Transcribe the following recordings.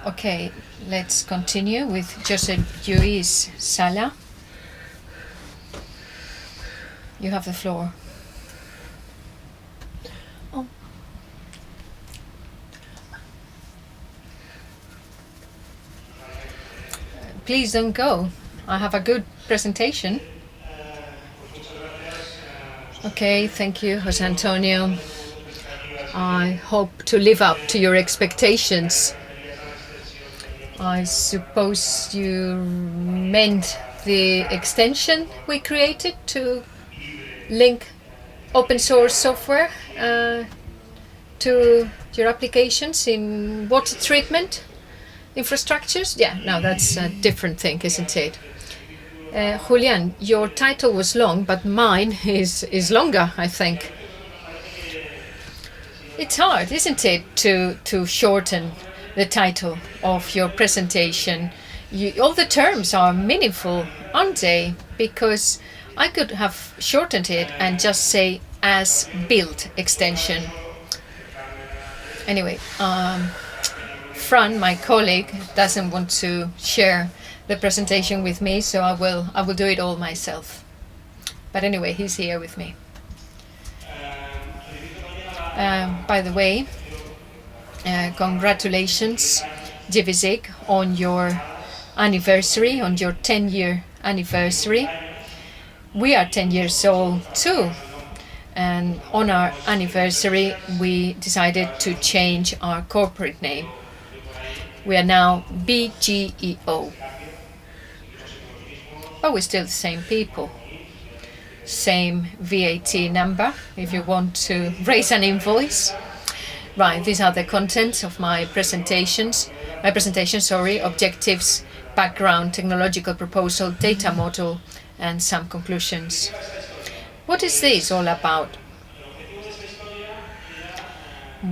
Okay, let's continue with José Luis Sala. You have the floor. Oh. Please don't go. I have a good presentation. Okay, thank you, José Antonio. I hope to live up to your expectations. I suppose you meant the extension we created to link open source software to your applications in water treatment infrastructures? Yeah, no, that's a different thing, isn't it? Julian, your title was long, but mine is longer, I think. It's hard, isn't it, to shorten the title of your presentation? All the terms are meaningful, aren't they? Because I could have shortened it and just say as built extension. Anyway, Fran, my colleague, doesn't want to share the presentation with me, so I will do it all myself. But anyway, he's here with me. By the way, congratulations, gvSIG, on your anniversary, on your 10-year anniversary. We are 10 years old too, and on our anniversary we decided to change our corporate name. We are now BGEO, but we're still the same people. Same VAT number if you want to raise an invoice. Right, these are the contents of my presentations. Objectives, background, technological proposal, data model, and some conclusions. What is this all about?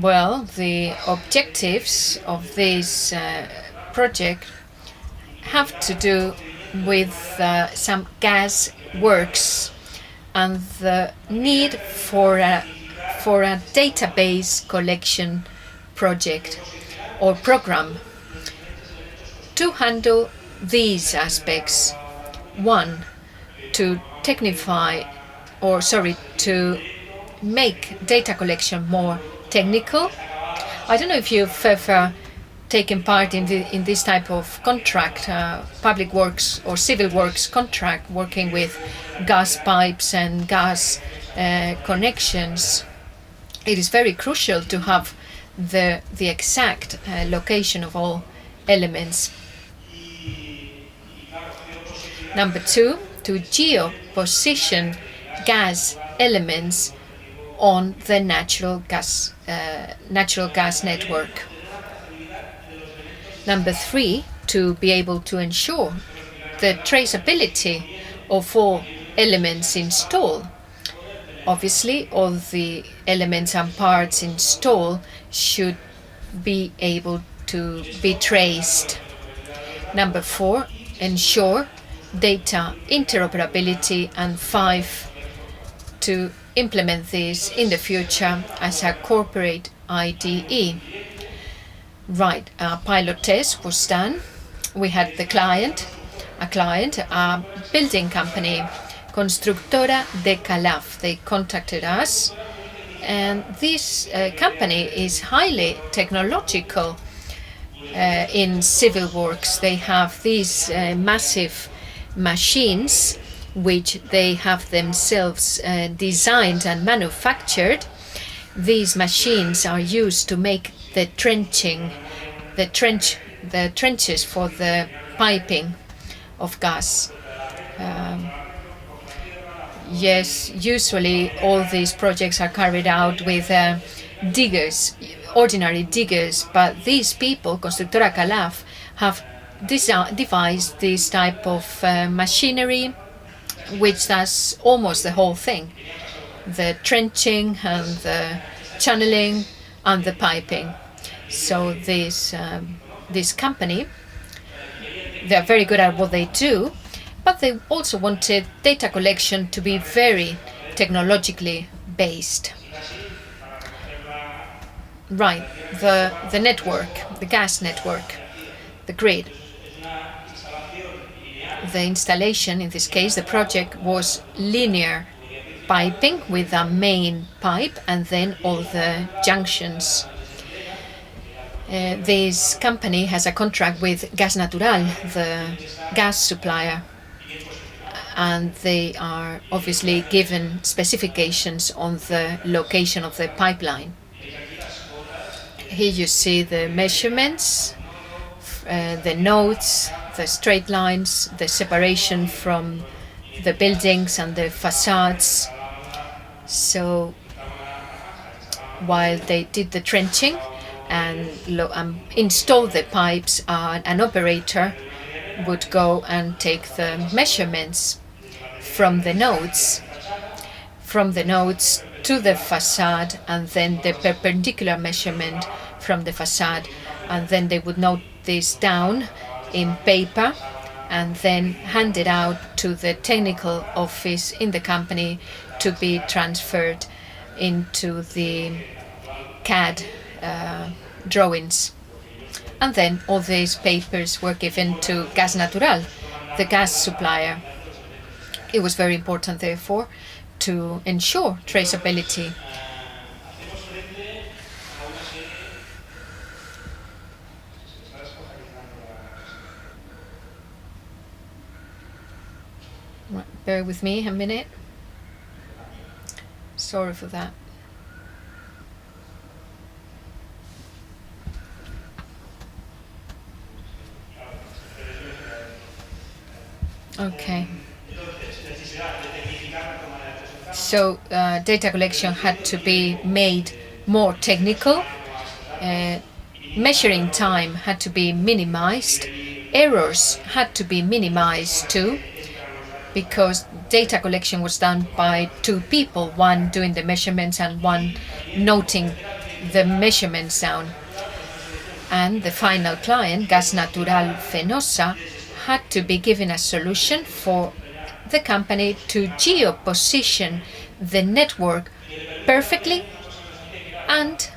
Well, the objectives of this project have to do with some gas works and the need for a database collection project or program to handle these aspects. One, to to make data collection more technical. I don't know if you've ever taken part in this type of contract, public works or civil works contract, working with gas pipes and gas connections. It is very crucial to have the exact location of all elements. Number two, to geo-position gas elements on the natural gas network. Number three, to be able to ensure the traceability of all elements installed. Obviously, all the elements and parts installed should be able to be traced. Number four, ensure data interoperability, and five, to implement this in the future as a corporate IDE. Right, a pilot test was done. We had a building company, Constructora de Calaf. They contacted us, and this company is highly technological in civil works. They have these massive machines which they have themselves designed and manufactured. These machines are used to make the trenches for the piping of gas. Yes, usually all these projects are carried out with diggers, ordinary diggers, but these people, Constructora Calaf, have devised this type of machinery which does almost the whole thing: the trenching and the channeling and the piping. So this company, they're very good at what they do, but they also wanted data collection to be very technologically based. Right, the network, the gas network. the grid. The installation, in this case, the project was linear piping with a main pipe and then all the junctions. This company has a contract with Gas Natural, the gas supplier, and they are obviously given specifications on the location of the pipeline. Here you see the measurements, the nodes, the straight lines, the separation from the buildings and the facades. So while they did the trenching and installed the pipes, an operator would go and take the measurements from the nodes to the facade, and then the perpendicular measurement from the facade, and then they would note this down in paper and then hand it out to the technical office in the company to be transferred into the CAD drawings. And then all these papers were given to Gas Natural, the gas supplier. It was very important, therefore, to ensure traceability. Bear with me a minute. Sorry for that. Okay. So data collection had to be made more technical. Measuring time had to be minimized. Errors had to be minimized too, because data collection was done by two people, one doing the measurements and one noting the measurements down. And the final client, Gas Natural Fenosa, had to be given a solution for the company to geoposition the network perfectly, and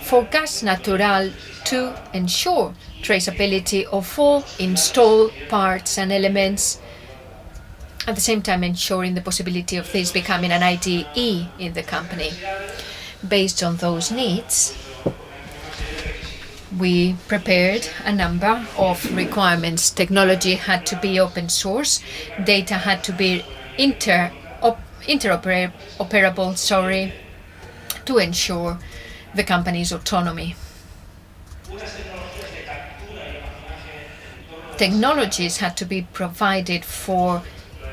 for Gas Natural to ensure traceability of all installed parts and elements, at the same time ensuring the possibility of this becoming an IDE in the company. Based on those needs, we prepared a number of requirements. Technology had to be open source, data had to be interoperable, to ensure the company's autonomy. Technologies had to be provided for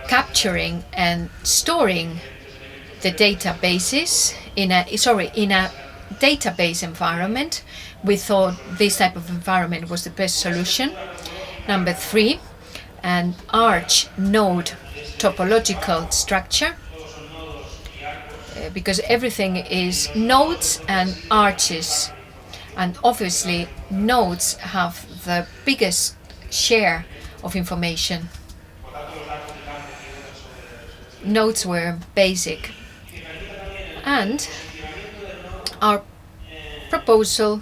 capturing and storing the databases in a database environment. We thought this type of environment was the best solution. Number 3, an arch node topological structure, because everything is nodes and arches, and obviously nodes have the biggest share of information. Nodes were basic, and our proposal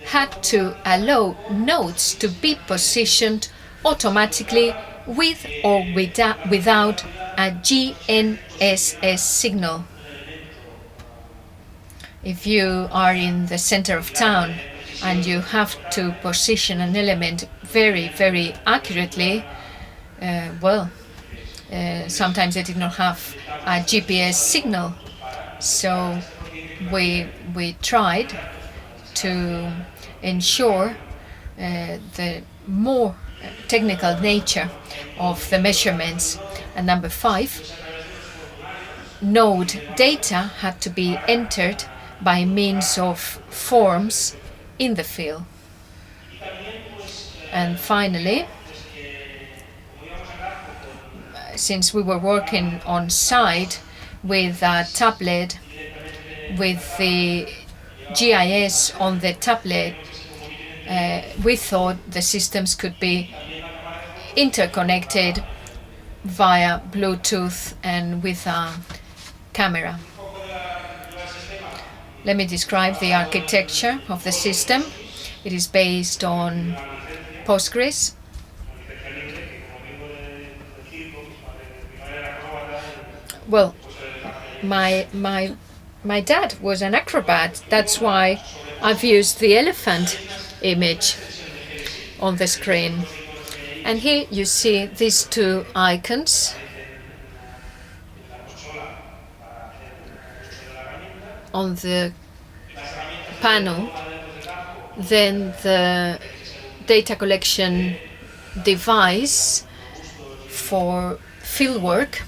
had to allow nodes to be positioned automatically with or without a GNSS signal. If you are in the center of town and you have to position an element very, very accurately, sometimes they did not have a GPS signal. So we tried to ensure the more technical nature of the measurements. And number 5, node data had to be entered by means of forms in the field. And finally, since we were working on site with a tablet, with the GIS on the tablet, we thought the systems could be interconnected via Bluetooth and with a camera. Let me describe the architecture of the system. It is based on Postgres. Well, my dad was an acrobat. That's why I've used the elephant image on the screen. And here you see these two icons. On the panel, then the data collection device for fieldwork.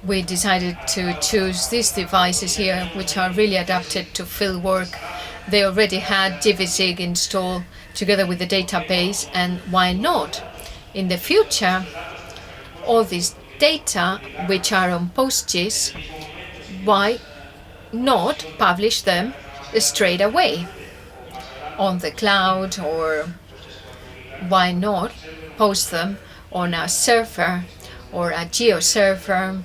We decided to choose these devices here, which are really adapted to fieldwork. They already had gvSIG installed together with the database, and why not? In the future, all this data, which are on PostGIS, why not publish them straight away on the cloud, or why not post them on a server or a geo server,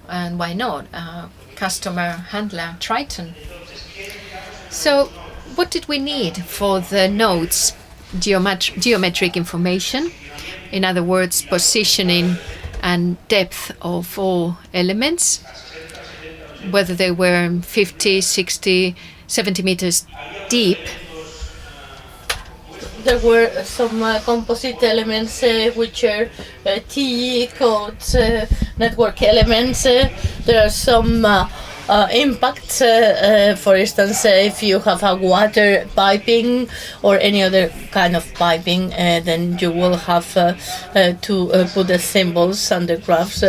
and why not a customer handler Triton. So what did we need for the nodes? Geometric information, in other words, positioning and depth of all elements, whether they were 50, 60, 70 meters deep. There were some composite elements which are TE codes, network elements. There are some impacts, for instance, if you have a water piping or any other kind of piping, then you will have to put the symbols and the graphs.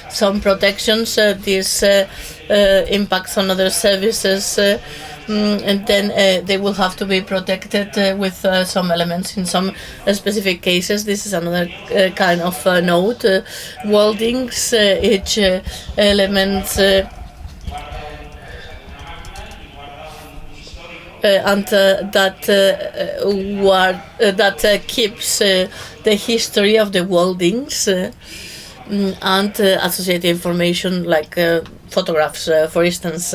Some protections, these impacts on other services, and then they will have to be protected with some elements in some specific cases. This is another kind of node. Weldings, each element and that keeps the history of the weldings and associated information like photographs, for instance.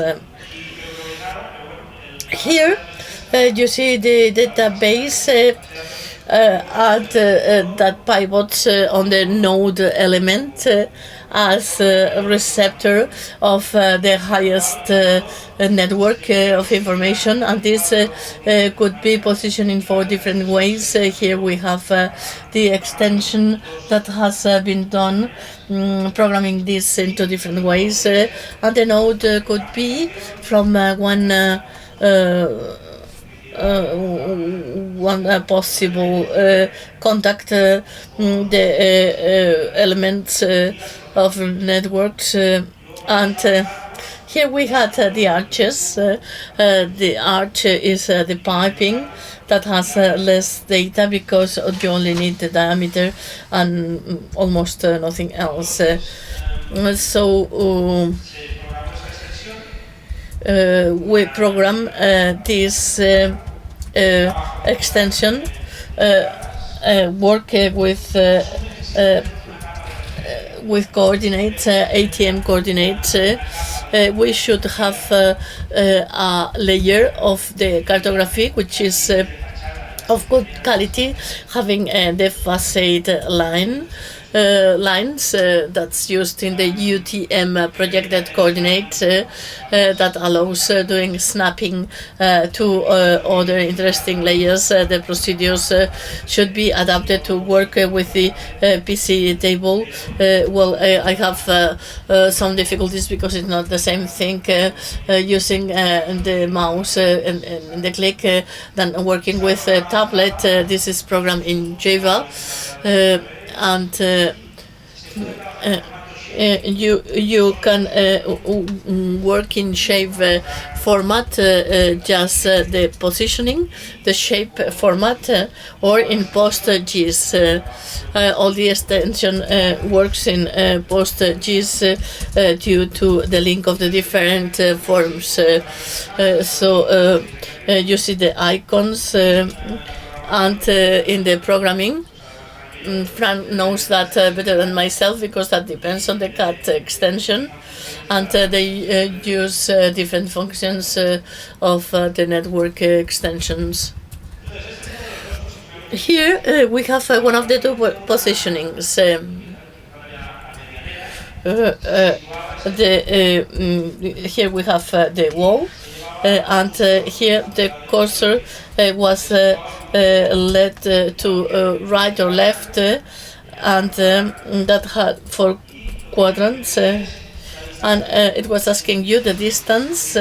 Here you see the database and that pivots on the node element as a receptor of the highest network of information, and this could be positioned in 4 different ways. Here we have the extension that has been done, programming this in 2 different ways, and the node could be from one possible contact the elements of networks, and here we had the arches. The arch is the piping that has less data because you only need the diameter and almost nothing else. So we program this extension, work with coordinates, ATM coordinates. We should have a layer of the cartography which is of good quality, having the facade lines that's used in the UTM projected coordinates that allows doing snapping to other interesting layers. The procedures should be adapted to work with the PC table. I have some difficulties because it's not the same thing using the mouse and the click than working with a tablet. This is programmed in Java. And you can work in shape format, just the positioning, the shape format, or in PostGIS. All the extension works in PostGIS due to the link of the different forms. So you see the icons, and in the programming, Fran knows that better than myself because that depends on the CAT extension, and they use different functions of the network extensions. Here we have one of the two positionings. Here we have the wall, and here the cursor was led to right or left, and that had 4 quadrants, and it was asking you the distance,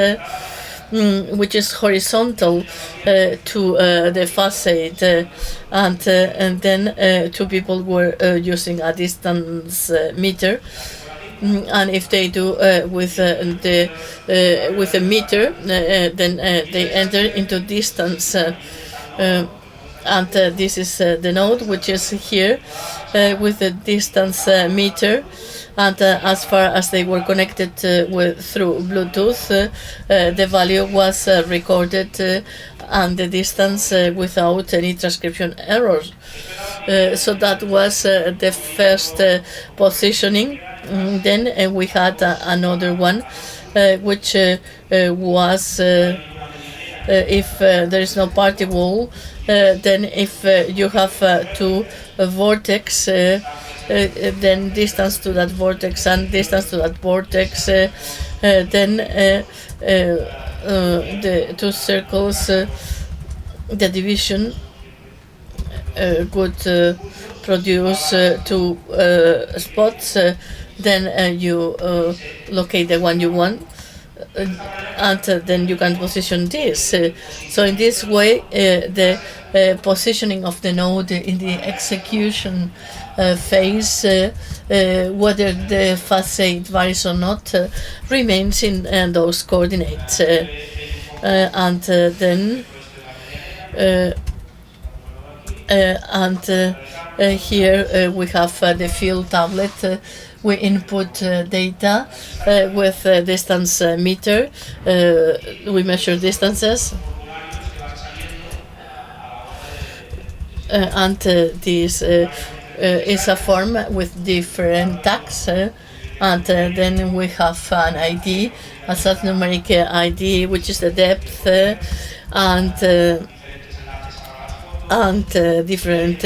which is horizontal to the facade, and then 2 people were using a distance meter. And if they do with a meter, then they enter into distance, and this is the node which is here with the distance meter. And as far as they were connected through Bluetooth, the value was recorded and the distance without any transcription errors. So that was the first positioning. Then we had another one, which was if there is no party wall, then if you have 2 vortex, then distance to that vortex and distance to that vortex, then the 2 circles, the division could produce 2 spots. Then you locate the one you want, and then you can position this. So in this way, the positioning of the node in the execution phase, whether the facade varies or not, remains in those coordinates. And then here we have the field tablet. We input data with distance meter. We measure distances. And this is a form with different tags. And then we have an ID, a numeric ID, which is the depth, and different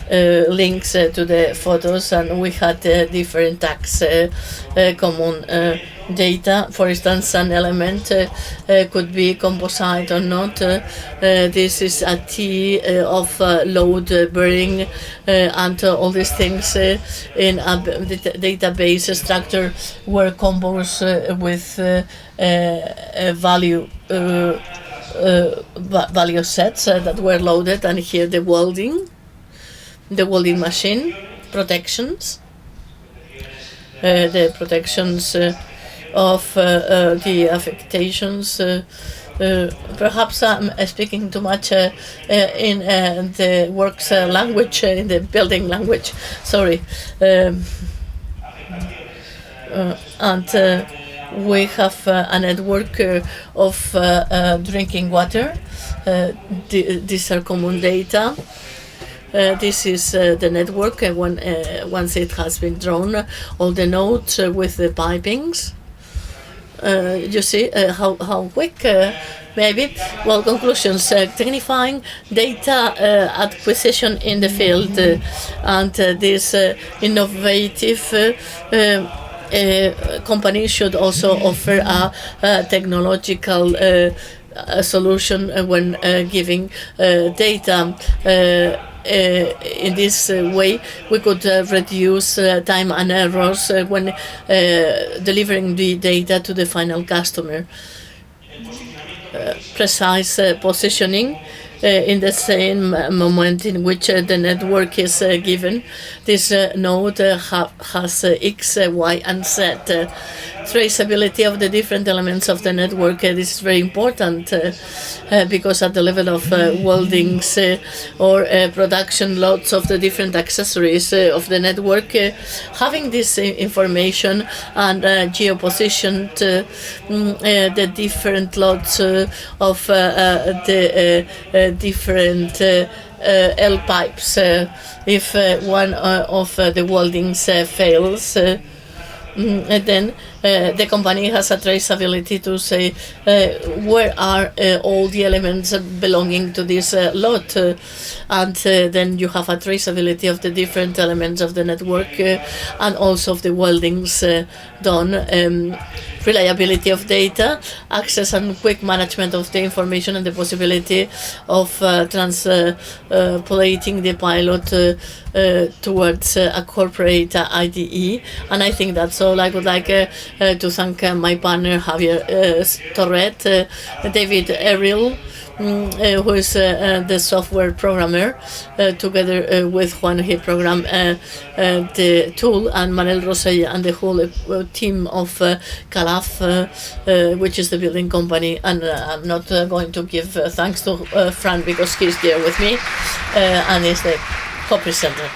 links to the photos, and we had different tags, common data. For instance, an element could be composite or not. This is a T of load bearing, and all these things in a database structure were composed with value sets that were loaded, and here the welding machine protections, the protections of the affectations. Perhaps I'm speaking too much in the works language, in the building language. Sorry. And we have a network of drinking water. These are common data. This is the network once it has been drawn, all the nodes with the pipings. You see how quick, maybe. Well, conclusions: technifying data acquisition in the field, and this innovative company should also offer a technological solution when giving data. In this way, we could reduce time and errors when delivering the data to the final customer. Precise positioning in the same moment in which the network is given. This node has X, Y, and Z. Traceability of the different elements of the network. This is very important because at the level of weldings or production lots of the different accessories of the network, having this information and geopositioned the different lots of the different L pipes. If one of the weldings fails, And then the company has a traceability to say where are all the elements belonging to this lot, and then you have a traceability of the different elements of the network and also of the weldings done. Reliability of data, access and quick management of the information, and the possibility of transpolating the pilot towards a corporate IDE. And I think that's all. I would like to thank my partner Javier Torret, David Ariel, who is the software programmer, together with Juan, he programmed the tool, and Manel Rosella and the whole team of Calaf, which is the building company. And I'm not going to give thanks to Fran because he's there with me and is the co-presenter.